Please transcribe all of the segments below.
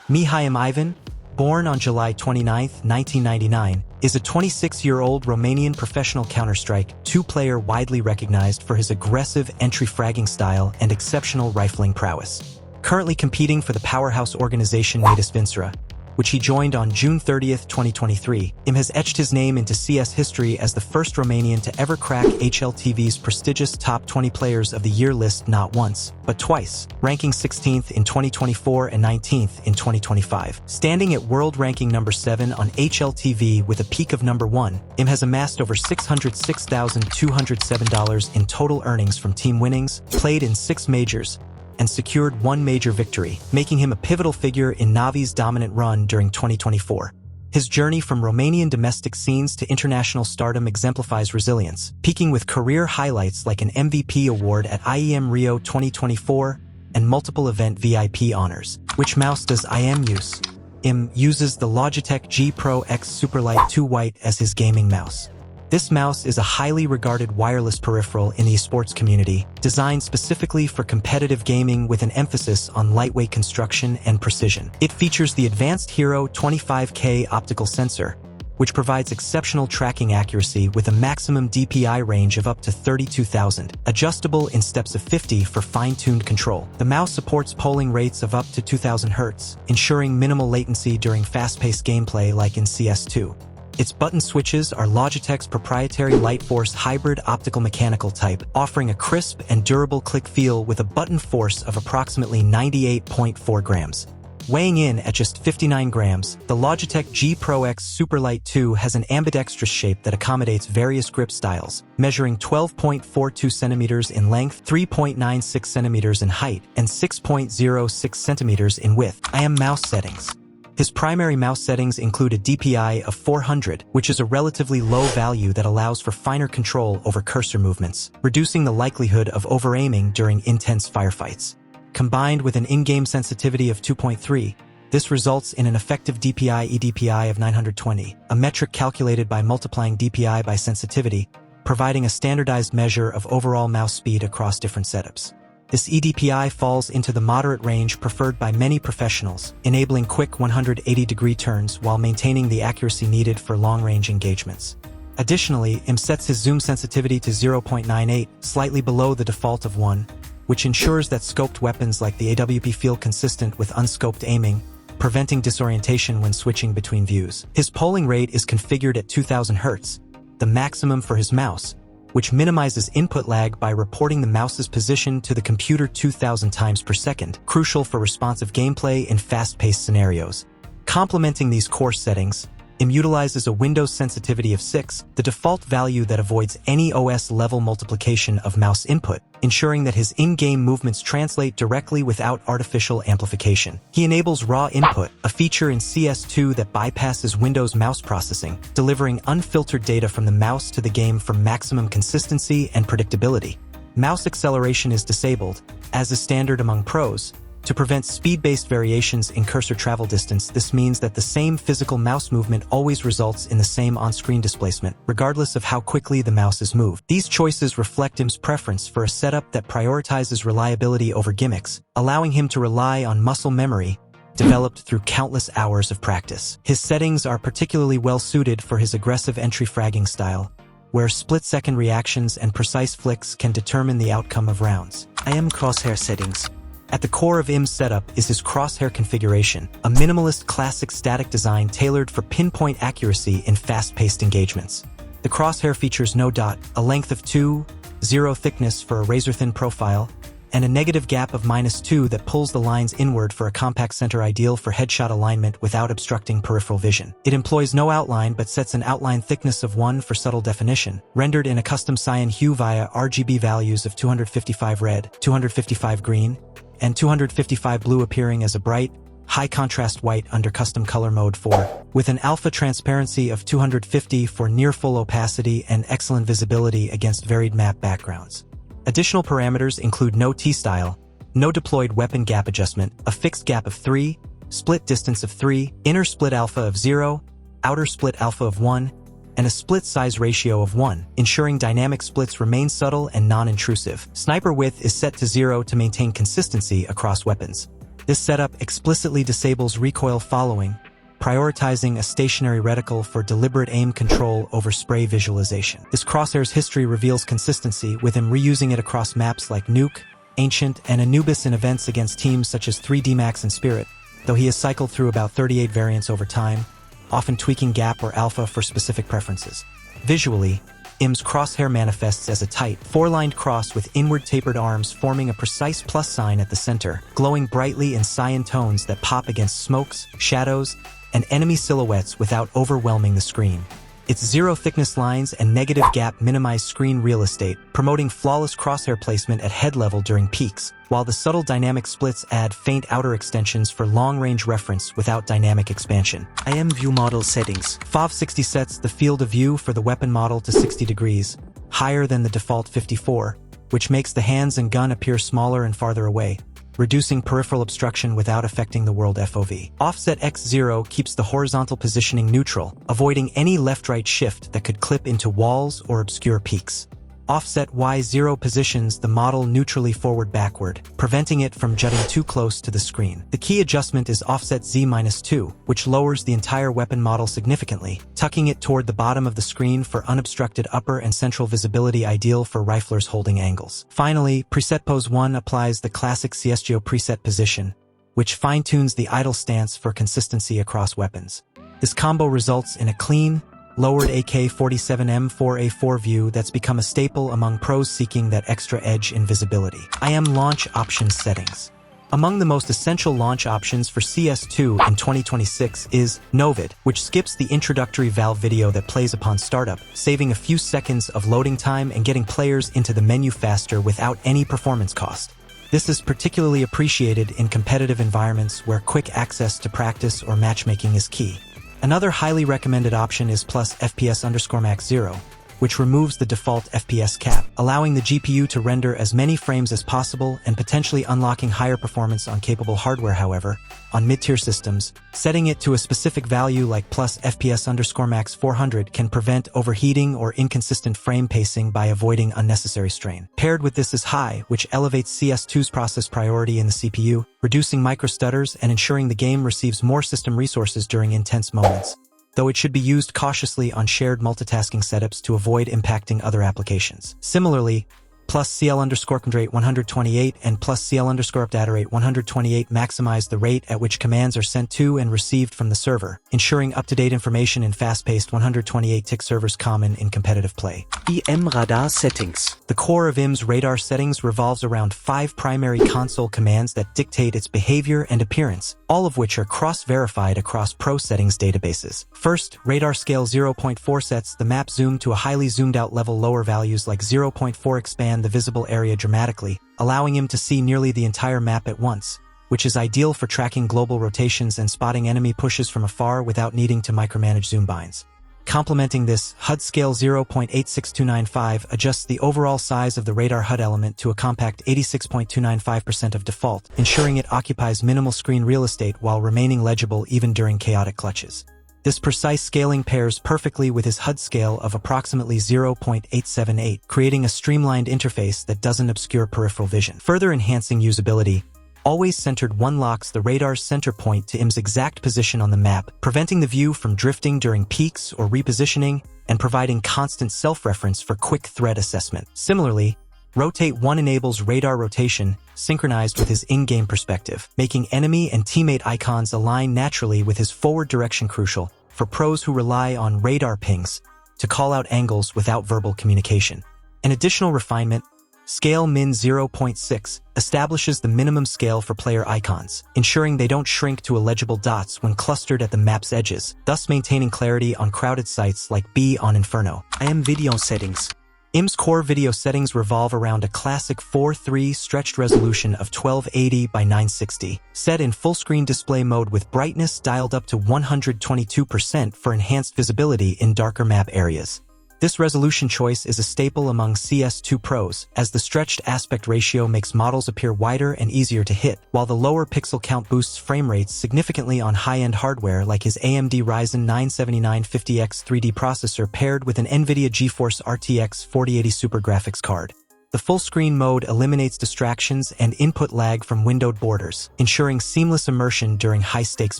NaVi Ivan, born on July 29, 1999, is a 26-year-old Romanian professional Counter-Strike 2-player widely recognized for his aggressive entry fragging style and exceptional rifling prowess. Currently competing for the powerhouse organization NaVi's, which he joined on June 30, 2023, IM has etched his name into CS history as the first Romanian to ever crack HLTV's prestigious Top 20 Players of the Year list not once, but twice, ranking 16th in 2024 and 19th in 2025. Standing at world ranking number 7 on HLTV with a peak of number 1, IM has amassed over $606,207 in total earnings from team winnings, played in 6 majors, and secured 1 major victory, making him a pivotal figure in NaVi's dominant run during 2024. His journey from Romanian domestic scenes to international stardom exemplifies resilience, peaking with career highlights like an MVP award at IEM Rio 2024 and multiple event VIP honors. Which mouse does IM use? IM uses the Logitech G Pro X Superlight 2 White as his gaming mouse. This mouse is a highly regarded wireless peripheral in the esports community, designed specifically for competitive gaming with an emphasis on lightweight construction and precision. It features the advanced Hero 25K optical sensor, which provides exceptional tracking accuracy with a maximum DPI range of up to 32,000, adjustable in steps of 50 for fine-tuned control. The mouse supports polling rates of up to 2000 Hz, ensuring minimal latency during fast-paced gameplay like in CS2. Its button switches are Logitech's proprietary Lightforce hybrid optical mechanical type, offering a crisp and durable click feel with a button force of approximately 98.4 grams. Weighing in at just 59 grams, the Logitech G Pro X Superlight 2 has an ambidextrous shape that accommodates various grip styles, measuring 12.42 centimeters in length, 3.96 centimeters in height, and 6.06 centimeters in width. IM mouse settings. His primary mouse settings include a DPI of 400, which is a relatively low value that allows for finer control over cursor movements, reducing the likelihood of over-aiming during intense firefights. Combined with an in-game sensitivity of 2.3, this results in an effective DPI-eDPI of 920, a metric calculated by multiplying DPI by sensitivity, providing a standardized measure of overall mouse speed across different setups. This eDPI falls into the moderate range preferred by many professionals, enabling quick 180-degree turns while maintaining the accuracy needed for long-range engagements. Additionally, IM sets his zoom sensitivity to 0.98, slightly below the default of 1, which ensures that scoped weapons like the AWP feel consistent with unscoped aiming, preventing disorientation when switching between views. His polling rate is configured at 2000 Hz, the maximum for his mouse, which minimizes input lag by reporting the mouse's position to the computer 2000 times per second, crucial for responsive gameplay in fast-paced scenarios. Complementing these core settings, IM utilizes a Windows sensitivity of 6, the default value that avoids any OS-level multiplication of mouse input, ensuring that his in-game movements translate directly without artificial amplification. He enables raw input, a feature in CS2 that bypasses Windows mouse processing, delivering unfiltered data from the mouse to the game for maximum consistency and predictability. Mouse acceleration is disabled, as is standard among pros. To prevent speed-based variations in cursor travel distance, this means that the same physical mouse movement always results in the same on-screen displacement, regardless of how quickly the mouse is moved. These choices reflect IM's preference for a setup that prioritizes reliability over gimmicks, allowing him to rely on muscle memory developed through countless hours of practice. His settings are particularly well-suited for his aggressive entry fragging style, where split-second reactions and precise flicks can determine the outcome of rounds. IM crosshair settings. At the core of IM's setup is his crosshair configuration, a minimalist classic static design tailored for pinpoint accuracy in fast-paced engagements. The crosshair features no dot, a length of 2, 0 thickness for a razor-thin profile, and a negative gap of -2 that pulls the lines inward for a compact center ideal for headshot alignment without obstructing peripheral vision. It employs no outline but sets an outline thickness of 1 for subtle definition, rendered in a custom cyan hue via RGB values of 255 red, 255 green, and 255 blue, appearing as a bright, high-contrast white under custom color mode 4, with an alpha transparency of 250 for near-full opacity and excellent visibility against varied map backgrounds. Additional parameters include no T-style, no deployed weapon gap adjustment, a fixed gap of 3, split distance of 3, inner split alpha of 0, outer split alpha of 1, and a split size ratio of 1, ensuring dynamic splits remain subtle and non-intrusive. Sniper width is set to 0 to maintain consistency across weapons. This setup explicitly disables recoil following, prioritizing a stationary reticle for deliberate aim control over spray visualization. This crosshair's history reveals consistency, with him reusing it across maps like Nuke, Ancient, and Anubis in events against teams such as 3D Max and Spirit, though he has cycled through about 38 variants over time, often tweaking Gap or Alpha for specific preferences. Visually, IM's crosshair manifests as a tight, four-lined cross with inward tapered arms forming a precise plus sign at the center, glowing brightly in cyan tones that pop against smokes, shadows, and enemy silhouettes without overwhelming the screen. Its zero-thickness lines and negative gap minimize screen real estate, promoting flawless crosshair placement at head level during peaks, while the subtle dynamic splits add faint outer extensions for long-range reference without dynamic expansion. IM viewmodel settings. FOV60 sets the field of view for the weapon model to 60 degrees, higher than the default 54, which makes the hands and gun appear smaller and farther away, reducing peripheral obstruction without affecting the world FOV. Offset X0 keeps the horizontal positioning neutral, avoiding any left-right shift that could clip into walls or obscure peaks. Offset Y0 positions the model neutrally forward-backward, preventing it from jutting too close to the screen. The key adjustment is Offset Z-2, which lowers the entire weapon model significantly, tucking it toward the bottom of the screen for unobstructed upper and central visibility, ideal for riflers holding angles. Finally, Preset Pose 1 applies the classic CS2 preset position, which fine-tunes the idle stance for consistency across weapons. This combo results in a clean, lowered AK-47M4A4 view that's become a staple among pros seeking that extra edge in visibility. IM launch options settings. Among the most essential launch options for CS2 in 2026 is NaVi, which skips the introductory Valve video that plays upon startup, saving a few seconds of loading time and getting players into the menu faster without any performance cost. This is particularly appreciated in competitive environments where quick access to practice or matchmaking is key. Another highly recommended option is plus FPS_max 0, which removes the default FPS cap, allowing the GPU to render as many frames as possible and potentially unlocking higher performance on capable hardware. However, on mid-tier systems, setting it to a specific value like plus FPS_max 400 can prevent overheating or inconsistent frame pacing by avoiding unnecessary strain. Paired with this is high, which elevates CS2's process priority in the CPU, reducing microstutters and ensuring the game receives more system resources during intense moments, though it should be used cautiously on shared multitasking setups to avoid impacting other applications. Similarly, plus CL_contrate 128 and plus CL_update rate 128 maximize the rate at which commands are sent to and received from the server, ensuring up-to-date information in fast-paced 128-tick servers common in competitive play. IM radar settings. The core of IM's radar settings revolves around 5 primary console commands that dictate its behavior and appearance, all of which are cross-verified across pro settings databases. First, radar scale 0.4 sets the map zoom to a highly zoomed-out level. Lower values like 0.4 expand the visible area dramatically, allowing him to see nearly the entire map at once, which is ideal for tracking global rotations and spotting enemy pushes from afar without needing to micromanage zoom binds. Complementing this, HUD scale 0.86295 adjusts the overall size of the radar HUD element to a compact 86.295% of default, ensuring it occupies minimal screen real estate while remaining legible even during chaotic clutches. This precise scaling pairs perfectly with his HUD scale of approximately 0.878, creating a streamlined interface that doesn't obscure peripheral vision. Further enhancing usability, Always Centered 1 locks the radar's center point to IM's exact position on the map, preventing the view from drifting during peaks or repositioning and providing constant self-reference for quick threat assessment. Similarly, Rotate 1 enables radar rotation, synchronized with his in-game perspective, making enemy and teammate icons align naturally with his forward direction, crucial for pros who rely on radar pings to call out angles without verbal communication. An additional refinement, Scale Min 0.6, establishes the minimum scale for player icons, ensuring they don't shrink to illegible dots when clustered at the map's edges, thus maintaining clarity on crowded sites like B on Inferno. IM video settings. IM's core video settings revolve around a classic 4:3 stretched resolution of 1280 by 960, set in full-screen display mode with brightness dialed up to 122% for enhanced visibility in darker map areas. This resolution choice is a staple among CS2 pros, as the stretched aspect ratio makes models appear wider and easier to hit, while the lower pixel count boosts frame rates significantly on high-end hardware like his AMD Ryzen 9 7950X 3D processor paired with an NVIDIA GeForce RTX 4080 Super graphics card. The The full-screen mode eliminates distractions and input lag from windowed borders, ensuring seamless immersion during high-stakes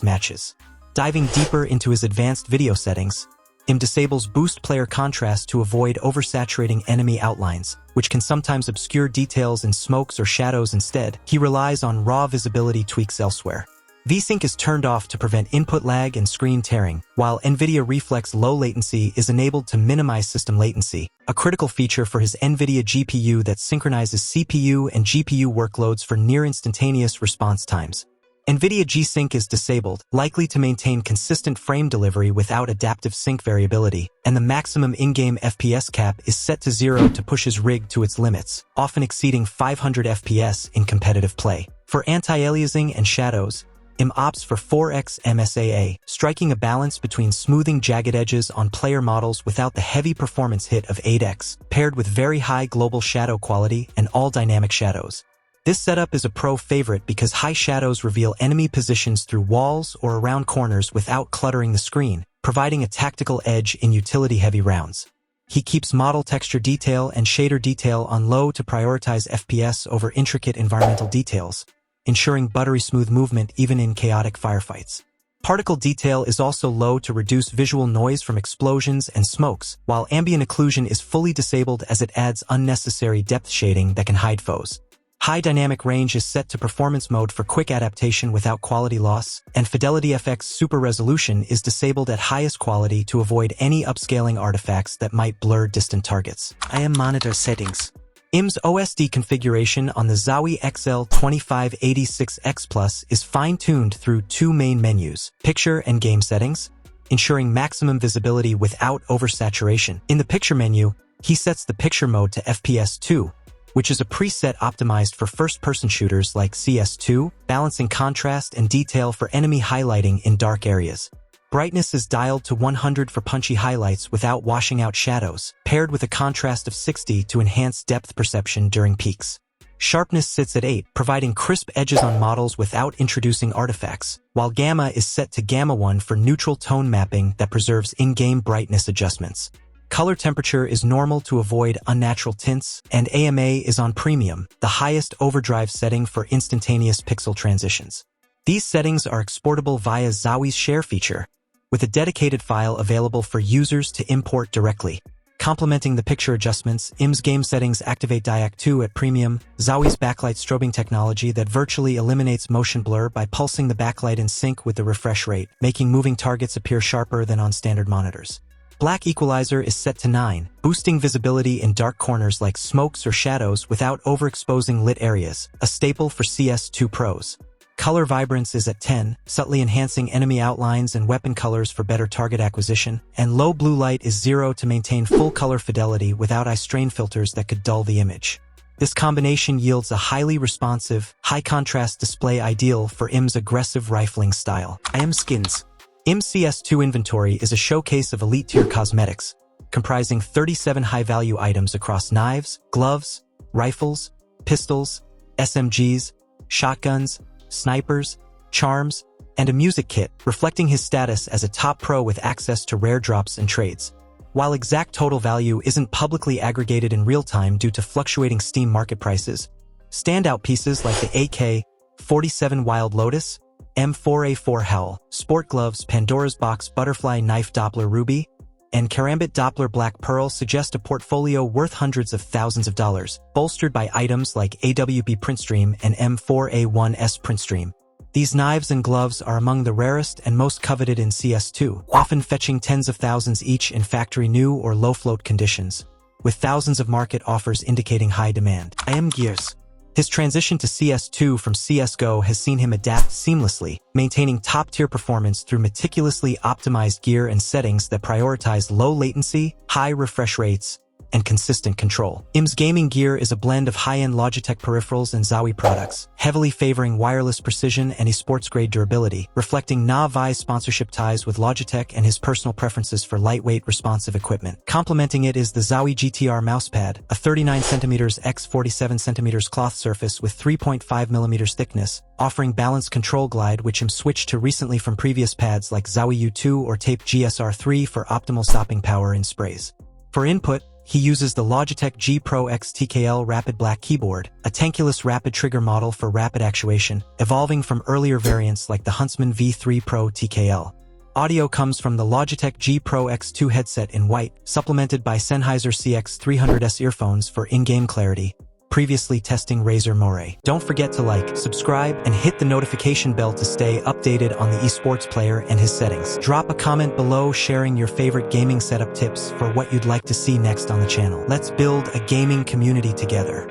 matches. Diving deeper into his advanced video settings, IM disables boost player contrast to avoid oversaturating enemy outlines, which can sometimes obscure details in smokes or shadows. Instead, he relies on raw visibility tweaks elsewhere. VSync is turned off to prevent input lag and screen tearing, while NVIDIA Reflex Low Latency is enabled to minimize system latency, a critical feature for his NVIDIA GPU that synchronizes CPU and GPU workloads for near-instantaneous response times. NVIDIA G-Sync is disabled, likely to maintain consistent frame delivery without adaptive sync variability, and the maximum in-game FPS cap is set to 0 to push his rig to its limits, often exceeding 500 FPS in competitive play. For anti-aliasing and shadows, IM opts for 4x MSAA, striking a balance between smoothing jagged edges on player models without the heavy performance hit of 8x, paired with very high global shadow quality and all dynamic shadows. This setup is a pro favorite because high shadows reveal enemy positions through walls or around corners without cluttering the screen, providing a tactical edge in utility-heavy rounds. He keeps model texture detail and shader detail on low to prioritize FPS over intricate environmental details, ensuring buttery smooth movement even in chaotic firefights. Particle detail is also low to reduce visual noise from explosions and smokes, while ambient occlusion is fully disabled as it adds unnecessary depth shading that can hide foes. High dynamic range is set to performance mode for quick adaptation without quality loss, and Fidelity FX Super Resolution is disabled at highest quality to avoid any upscaling artifacts that might blur distant targets. IM monitor settings. IM's OSD configuration on the Zowie XL2586X Plus is fine-tuned through two main menus, Picture and Game Settings, ensuring maximum visibility without oversaturation. In the Picture menu, he sets the picture mode to FPS 2, which is a preset optimized for first-person shooters like CS2, balancing contrast and detail for enemy highlighting in dark areas. Brightness is dialed to 100 for punchy highlights without washing out shadows, paired with a contrast of 60 to enhance depth perception during peaks. Sharpness sits at 8, providing crisp edges on models without introducing artifacts, while Gamma is set to Gamma 1 for neutral tone mapping that preserves in-game brightness adjustments. Color temperature is normal to avoid unnatural tints, and AMA is on Premium, the highest overdrive setting for instantaneous pixel transitions. These settings are exportable via Zowie's Share feature, with a dedicated file available for users to import directly. Complementing the picture adjustments, IM's game settings activate Diac 2 at Premium, Zowie's backlight strobing technology that virtually eliminates motion blur by pulsing the backlight in sync with the refresh rate, making moving targets appear sharper than on standard monitors. Black equalizer is set to 9, boosting visibility in dark corners like smokes or shadows without overexposing lit areas, a staple for CS2 pros. Color vibrance is at 10, subtly enhancing enemy outlines and weapon colors for better target acquisition, and low blue light is 0 to maintain full color fidelity without eye strain filters that could dull the image. This combination yields a highly responsive, high-contrast display ideal for IM's aggressive rifling style. IM skins. IM CS2 inventory is a showcase of elite-tier cosmetics, comprising 37 high-value items across knives, gloves, rifles, pistols, SMGs, shotguns, snipers, charms, and a music kit, reflecting his status as a top pro with access to rare drops and trades. While exact total value isn't publicly aggregated in real time due to fluctuating Steam market prices, standout pieces like the AK-47 Wild Lotus, M4A4 Howl, Sport Gloves, Pandora's Box Butterfly Knife Doppler Ruby, and Karambit Doppler Black Pearl suggest a portfolio worth hundreds of thousands of dollars, bolstered by items like AWP Printstream and M4A1S Printstream. These knives and gloves are among the rarest and most coveted in CS2, often fetching tens of thousands each in factory new or low-float conditions, with thousands of market offers indicating high demand. IM Gears. His transition to CS2 from CSGO has seen him adapt seamlessly, maintaining top-tier performance through meticulously optimized gear and settings that prioritize low latency, high refresh rates, and consistent control. IM's gaming gear is a blend of high-end Logitech peripherals and Zowie products, heavily favoring wireless precision and esports-grade durability, reflecting NaVi's sponsorship ties with Logitech and his personal preferences for lightweight, responsive equipment. Complementing it is the Zowie GTR mousepad, a 39cm x 47cm cloth surface with 3.5mm thickness, offering balanced control glide which IM switched to recently from previous pads like Zowie U2 or Tape GSR3 for optimal stopping power in sprays. For input, He uses the Logitech G Pro X TKL Rapid Black keyboard, a tankulous rapid trigger model for rapid actuation, evolving from earlier variants like the Huntsman V3 Pro TKL. Audio comes from the Logitech G Pro X2 headset in white, supplemented by Sennheiser CX300S earphones for in-game clarity. Previously testing Razer Moray. Don't forget to like, subscribe, and hit the notification bell to stay updated on the esports player and his settings. Drop a comment below sharing your favorite gaming setup tips for what you'd like to see next on the channel. Let's build a gaming community together.